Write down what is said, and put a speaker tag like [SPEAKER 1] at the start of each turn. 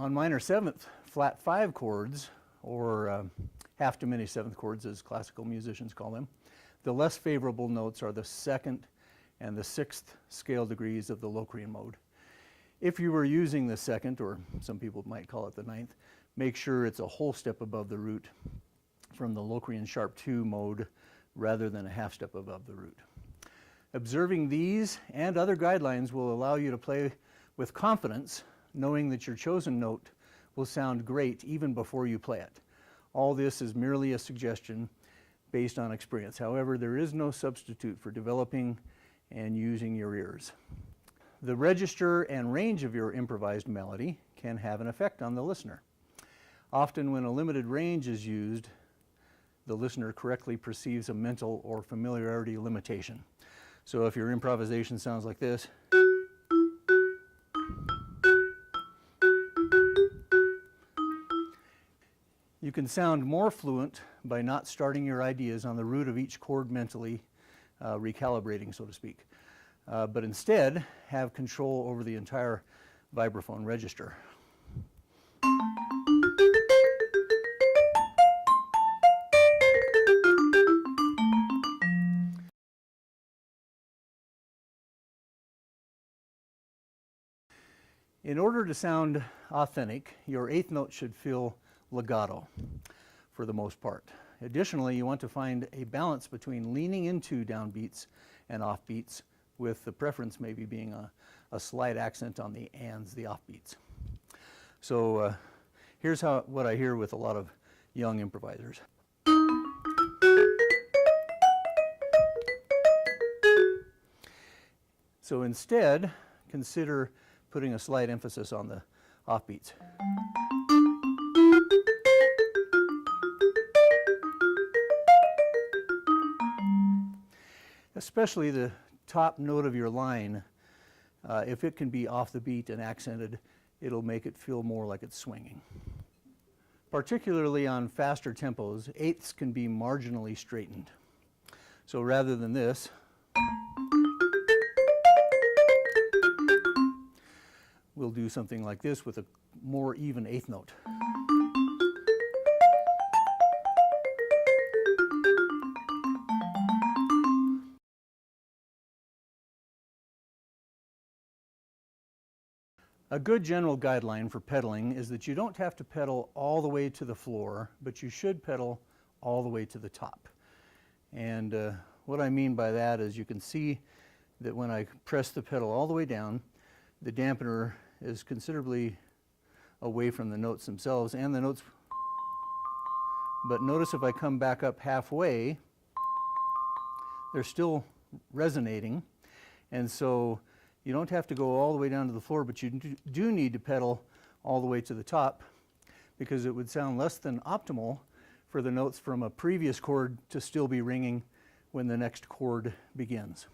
[SPEAKER 1] On minor seventh, flat 5 chords, or half diminished seventh chords as classical musicians call them, the less favorable notes are the 2nd and the 6th scale degrees of the Locrian mode. If you were using the 2nd, or some people might call it the 9th, make sure it's a whole step above the root from the Locrian sharp 2 mode rather than a half step above the root. Observing these and other guidelines will allow you to play with confidence, knowing that your chosen note will sound great even before you play it. All this is merely a suggestion based on experience. However, there is no substitute for developing and using your ears. The register and range of your improvised melody can have an effect on the listener. Often when a limited range is used, the listener correctly perceives a mental or familiarity limitation. So if your improvisation sounds like this, you can sound more fluent by not starting your ideas on the root of each chord mentally, recalibrating, so to speak, but instead have control over the entire vibraphone register. In order to sound authentic, your 8th note should feel legato for the most part. Additionally, you want to find a balance between leaning into downbeats and offbeats, with the preference maybe being a slight accent on the ands, the offbeats. So here's what I hear with a lot of young improvisers. So instead, consider putting a slight emphasis on the offbeats. Especially the top note of your line, if it can be off the beat and accented, it'll make it feel more like it's swinging. Particularly on faster tempos, 8ths can be marginally straightened. So rather than this, we'll do something like this with a more even 8th note. A good general guideline for pedaling is that you don't have to pedal all the way to the floor, but you should pedal all the way to the top. And what I mean by that is you can see that when I press the pedal all the way down, the dampener is considerably away from the notes themselves and the notes. But notice if I come back up halfway, they're still resonating. And so you don't have to go all the way down to the floor, but you do need to pedal all the way to the top, because it would sound less than optimal for the notes from a previous chord to still be ringing when the next chord begins.